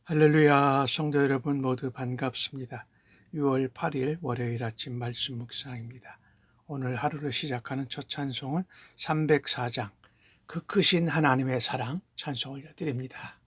할렐루야, 성도 여러분 모두 반갑습니다. 6월 8일 월요일 아침 말씀 묵상입니다. 오늘 하루를 시작하는 첫 찬송은 304장, 그 크신 하나님의 사랑 찬송을 드립니다.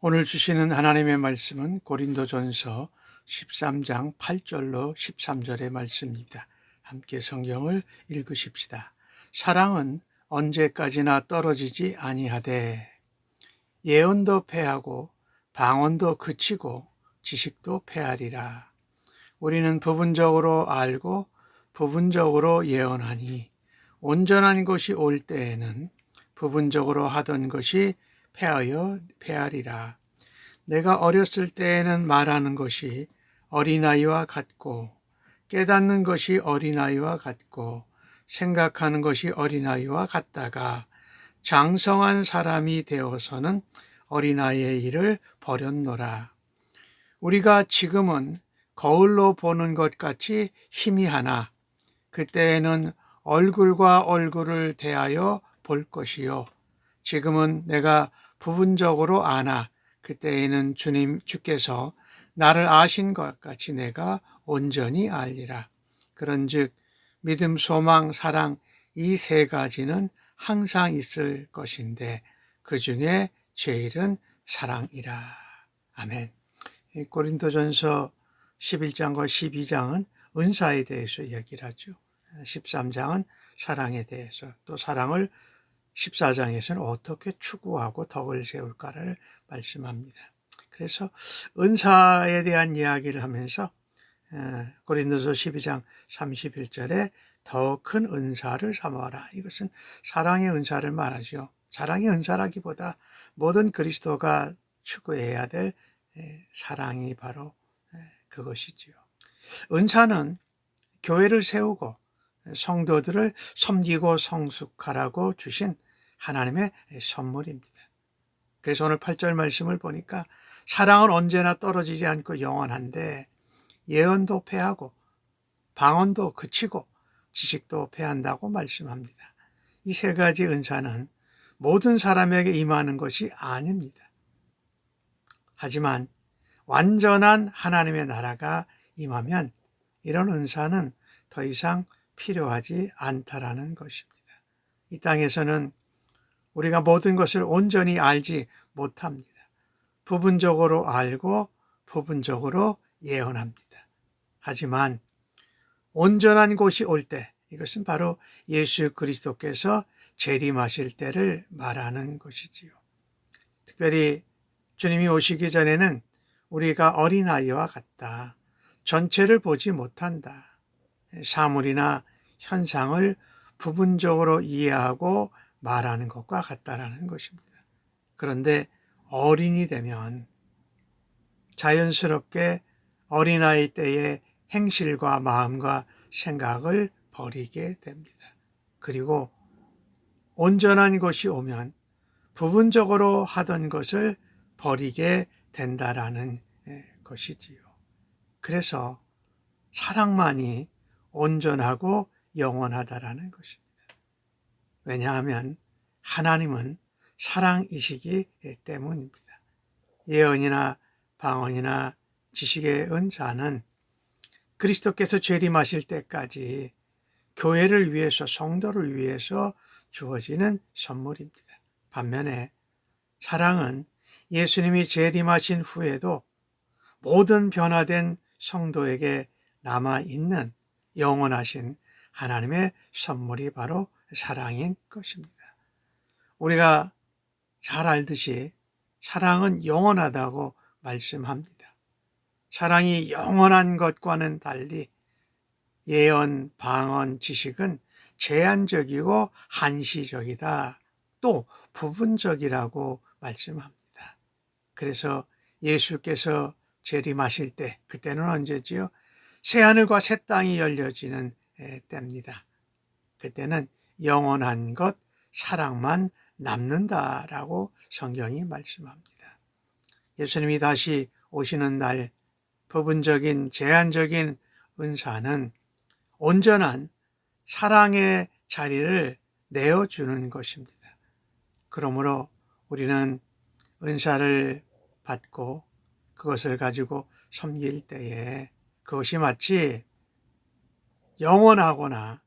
오늘 주시는 하나님의 말씀은 고린도전서 13장 8절로 13절의 말씀입니다. 함께 성경을 읽으십시다. 사랑은 언제까지나 떨어지지 아니하되 예언도 패하고 방언도 그치고 지식도 패하리라. 우리는 부분적으로 알고 부분적으로 예언하니 온전한 것이 올 때에는 부분적으로 하던 것이 패하리라. 내가 어렸을 때에는 말하는 것이 어린아이와 같고 깨닫는 것이 어린아이와 같고 생각하는 것이 어린아이와 같다가 장성한 사람이 되어서는 어린아이의 일을 버렸노라. 우리가 지금은 거울로 보는 것 같이 희미하나 그때에는 얼굴과 얼굴을 대하여 볼 것이요 지금은 내가 부분적으로 아나 그때에는 주께서 나를 아신 것 같이 내가 온전히 알리라. 그런즉 믿음, 소망, 사랑 이 세 가지는 항상 있을 것인데 그 중에 제일은 사랑이라. 아멘. 고린도전서 11장과 12장은 은사에 대해서 이야기를 하죠. 13장은 사랑에 대해서, 또 사랑을 14장에서는 어떻게 추구하고 덕을 세울까를 말씀합니다. 그래서 은사에 대한 이야기를 하면서 고린도서 12장 31절에 더 큰 은사를 삼아라. 이것은 사랑의 은사를 말하죠. 사랑의 은사라기보다 모든 그리스도가 추구해야 될 사랑이 바로 그것이지요. 은사는 교회를 세우고 성도들을 섬기고 성숙하라고 주신 하나님의 선물입니다. 그래서 오늘 8절 말씀을 보니까 사랑은 언제나 떨어지지 않고 영원한데 예언도 패하고 방언도 그치고 지식도 패한다고 말씀합니다. 이 세 가지 은사는 모든 사람에게 임하는 것이 아닙니다. 하지만 완전한 하나님의 나라가 임하면 이런 은사는 더 이상 필요하지 않다라는 것입니다. 이 땅에서는 우리가 모든 것을 온전히 알지 못합니다. 부분적으로 알고 부분적으로 예언합니다. 하지만 온전한 곳이 올 때, 이것은 바로 예수 그리스도께서 재림하실 때를 말하는 것이지요. 특별히 주님이 오시기 전에는 우리가 어린아이와 같다. 전체를 보지 못한다. 사물이나 현상을 부분적으로 이해하고 말하는 것과 같다라는 것입니다. 그런데 어린이 되면 자연스럽게 어린아이 때의 행실과 마음과 생각을 버리게 됩니다. 그리고 온전한 것이 오면 부분적으로 하던 것을 버리게 된다라는 것이지요. 그래서 사랑만이 온전하고 영원하다라는 것입니다. 왜냐하면 하나님은 사랑이시기 때문입니다. 예언이나 방언이나 지식의 은사는 그리스도께서 재림하실 때까지 교회를 위해서, 성도를 위해서 주어지는 선물입니다. 반면에 사랑은 예수님이 재림하신 후에도 모든 변화된 성도에게 남아있는 영원하신 하나님의 선물이 바로 사랑인 것입니다. 우리가 잘 알듯이 사랑은 영원하다고 말씀합니다. 사랑이 영원한 것과는 달리 예언, 방언, 지식은 제한적이고 한시적이다. 또 부분적이라고 말씀합니다. 그래서 예수께서 재림하실 때, 그때는 언제지요? 새하늘과 새 땅이 열려지는 때입니다. 그때는 영원한 것, 사랑만 남는다라고 성경이 말씀합니다. 예수님이 다시 오시는 날 부분적인 제한적인 은사는 온전한 사랑의 자리를 내어주는 것입니다. 그러므로 우리는 은사를 받고 그것을 가지고 섬길 때에 그것이 마치 영원하거나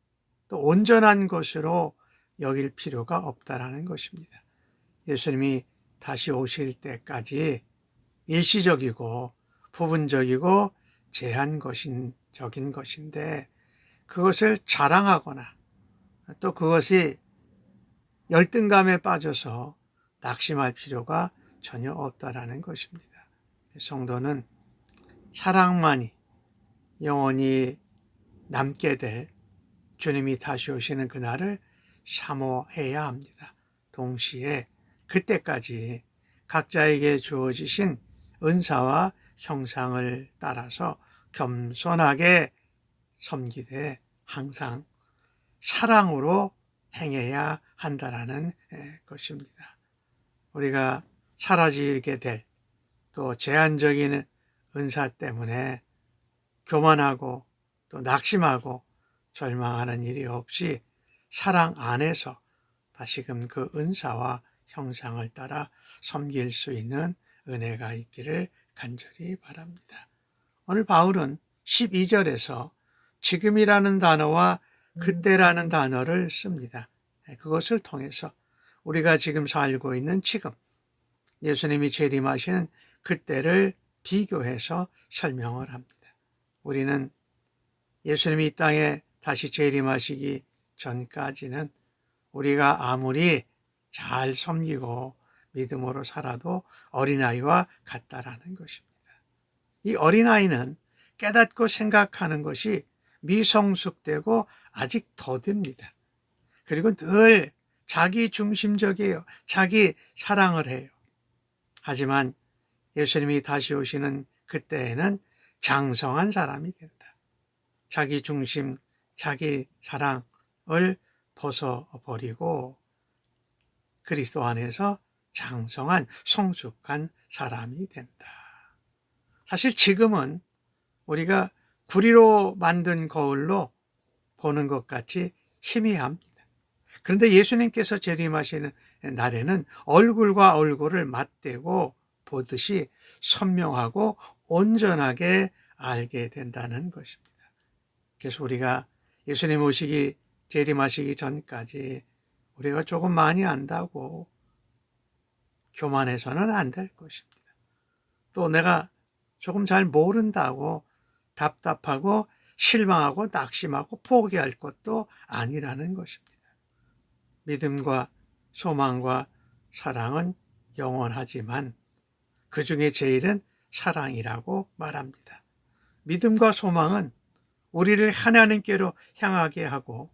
또 온전한 것으로 여길 필요가 없다라는 것입니다. 예수님이 다시 오실 때까지 일시적이고 부분적이고 제한적인 것인데 그것을 자랑하거나 또 그것이 열등감에 빠져서 낙심할 필요가 전혀 없다라는 것입니다. 성도는 사랑만이 영원히 남게 될 주님이 다시 오시는 그날을 사모해야 합니다. 동시에 그때까지 각자에게 주어지신 은사와 형상을 따라서 겸손하게 섬기되 항상 사랑으로 행해야 한다라는 것입니다. 우리가 사라지게 될 또 제한적인 은사 때문에 교만하고 또 낙심하고 절망하는 일이 없이 사랑 안에서 다시금 그 은사와 형상을 따라 섬길 수 있는 은혜가 있기를 간절히 바랍니다. 오늘 바울은 12절에서 지금이라는 단어와 그때라는 단어를 씁니다. 그것을 통해서 우리가 지금 살고 있는 지금, 예수님이 재림하시는 그때를 비교해서 설명을 합니다. 우리는 예수님이 이 땅에 다시 재림하시기 전까지는 우리가 아무리 잘 섬기고 믿음으로 살아도 어린아이와 같다라는 것입니다. 이 어린아이는 깨닫고 생각하는 것이 미성숙되고 아직 더딥니다. 그리고 늘 자기 중심적이에요. 자기 사랑을 해요. 하지만 예수님이 다시 오시는 그때에는 장성한 사람이 된다. 자기 중심, 자기 사랑을 벗어버리고 그리스도 안에서 장성한 성숙한 사람이 된다. 사실 지금은 우리가 구리로 만든 거울로 보는 것 같이 희미합니다. 그런데 예수님께서 재림하시는 날에는 얼굴과 얼굴을 맞대고 보듯이 선명하고 온전하게 알게 된다는 것입니다. 그래서 우리가 예수님 오시기 재림하시기 전까지 우리가 조금 많이 안다고 교만해서는 안 될 것입니다. 또 내가 조금 잘 모른다고 답답하고 실망하고 낙심하고 포기할 것도 아니라는 것입니다. 믿음과 소망과 사랑은 영원하지만 그 중에 제일은 사랑이라고 말합니다. 믿음과 소망은 우리를 하나님께로 향하게 하고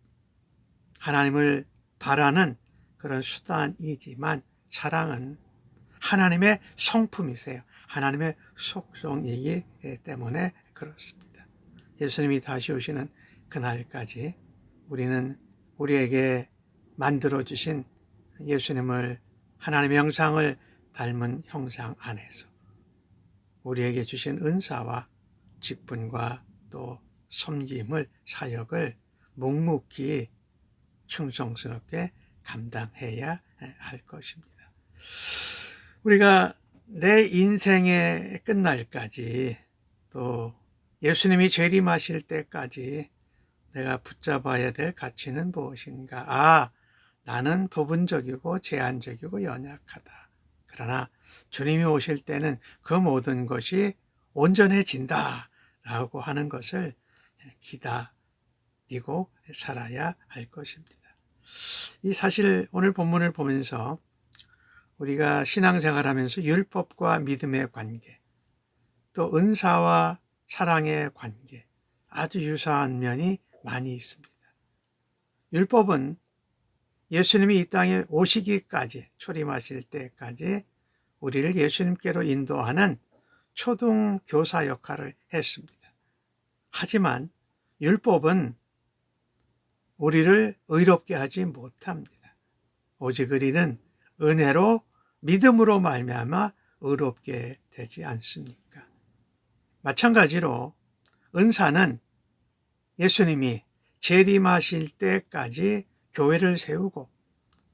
하나님을 바라는 그런 수단이지만 사랑은 하나님의 성품이세요. 하나님의 속성이기 때문에 그렇습니다. 예수님이 다시 오시는 그날까지 우리는 우리에게 만들어주신 예수님을 하나님의 형상을 닮은 형상 안에서 우리에게 주신 은사와 직분과 또 섬김을 사역을 묵묵히 충성스럽게 감당해야 할 것입니다. 우리가 내 인생의 끝날까지 또 예수님이 재림하실 때까지 내가 붙잡아야 될 가치는 무엇인가? 나는 부분적이고 제한적이고 연약하다. 그러나 주님이 오실 때는 그 모든 것이 온전해진다 라고 하는 것을 기다리고 살아야 할 것입니다. 이 사실 오늘 본문을 보면서 우리가 신앙생활하면서 율법과 믿음의 관계, 또 은사와 사랑의 관계, 아주 유사한 면이 많이 있습니다. 율법은 예수님이 이 땅에 오시기까지, 초림하실 때까지 우리를 예수님께로 인도하는 초등 교사 역할을 했습니다. 하지만 율법은 우리를 의롭게 하지 못합니다. 오직 우리는 은혜로 믿음으로 말미암아 의롭게 되지 않습니까? 마찬가지로 은사는 예수님이 재림하실 때까지 교회를 세우고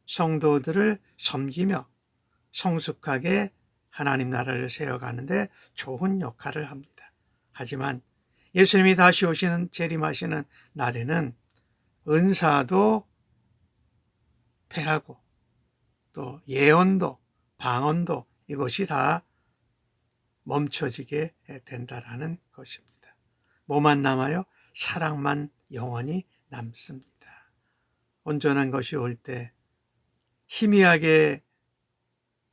성도들을 섬기며 성숙하게 하나님 나라를 세워가는데 좋은 역할을 합니다. 하지만 예수님이 다시 오시는 재림하시는 날에는 은사도 패하고 또 예언도 방언도 이것이 다 멈춰지게 된다라는 것입니다. 뭐만 남아요? 사랑만 영원히 남습니다. 온전한 것이 올 때 희미하게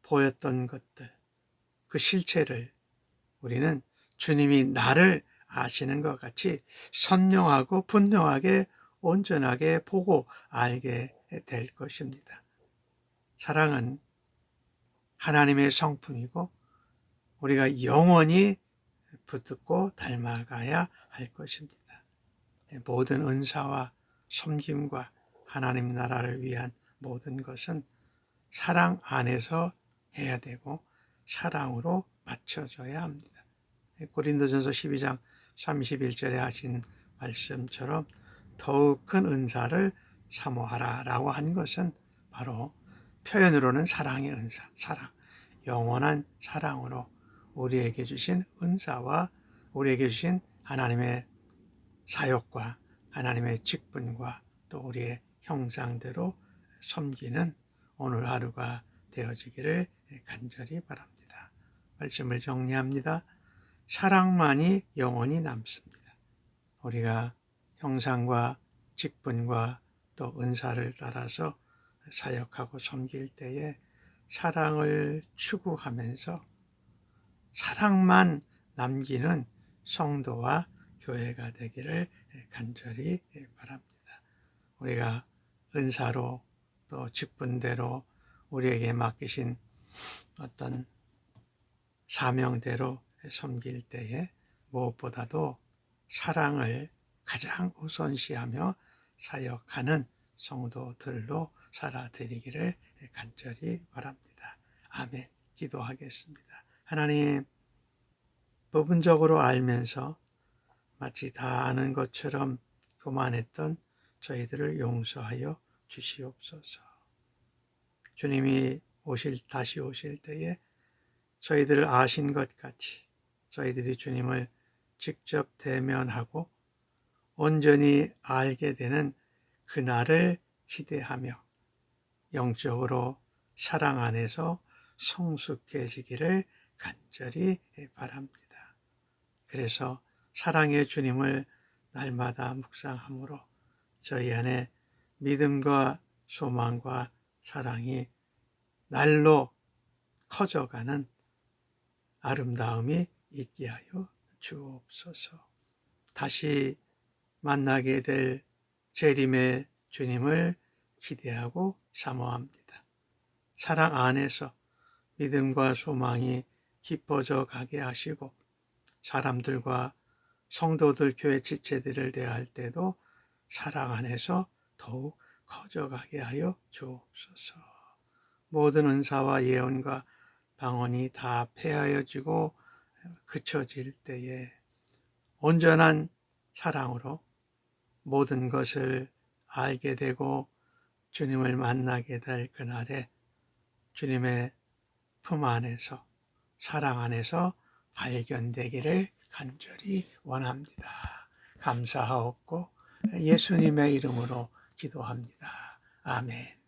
보였던 것들, 그 실체를 우리는 주님이 나를 아시는 것 같이 선명하고 분명하게 온전하게 보고 알게 될 것입니다. 사랑은 하나님의 성품이고 우리가 영원히 붙들고 닮아가야 할 것입니다. 모든 은사와 섬김과 하나님 나라를 위한 모든 것은 사랑 안에서 해야 되고 사랑으로 맞춰져야 합니다. 고린도전서 12장 31절에 하신 말씀처럼 더욱 큰 은사를 사모하라 라고 한 것은 바로 표현으로는 사랑의 은사, 사랑, 영원한 사랑으로 우리에게 주신 은사와 우리에게 주신 하나님의 사역과 하나님의 직분과 또 우리의 형상대로 섬기는 오늘 하루가 되어지기를 간절히 바랍니다. 말씀을 정리합니다. 사랑만이 영원히 남습니다. 우리가 형상과 직분과 또 은사를 따라서 사역하고 섬길 때에 사랑을 추구하면서 사랑만 남기는 성도와 교회가 되기를 간절히 바랍니다. 우리가 은사로 또 직분대로 우리에게 맡기신 어떤 사명대로 섬길 때에 무엇보다도 사랑을 가장 우선시하며 사역하는 성도들로 살아드리기를 간절히 바랍니다. 아멘. 기도하겠습니다. 하나님, 부분적으로 알면서 마치 다 아는 것처럼 교만했던 저희들을 용서하여 주시옵소서. 주님이 다시 오실 때에 저희들을 아신 것 같이 저희들이 주님을 직접 대면하고 온전히 알게 되는 그날을 기대하며 영적으로 사랑 안에서 성숙해지기를 간절히 바랍니다. 그래서 사랑의 주님을 날마다 묵상함으로 저희 안에 믿음과 소망과 사랑이 날로 커져가는 아름다움이 있게 하여 주옵소서. 다시 만나게 될 재림의 주님을 기대하고 사모합니다. 사랑 안에서 믿음과 소망이 깊어져 가게 하시고 사람들과 성도들, 교회 지체들을 대할 때도 사랑 안에서 더욱 커져가게 하여 주옵소서. 모든 은사와 예언과 방언이 다 폐하여지고 그쳐질 때에 온전한 사랑으로 모든 것을 알게 되고 주님을 만나게 될 그날에 주님의 품 안에서 사랑 안에서 발견되기를 간절히 원합니다. 감사하옵고 예수님의 이름으로 기도합니다. 아멘.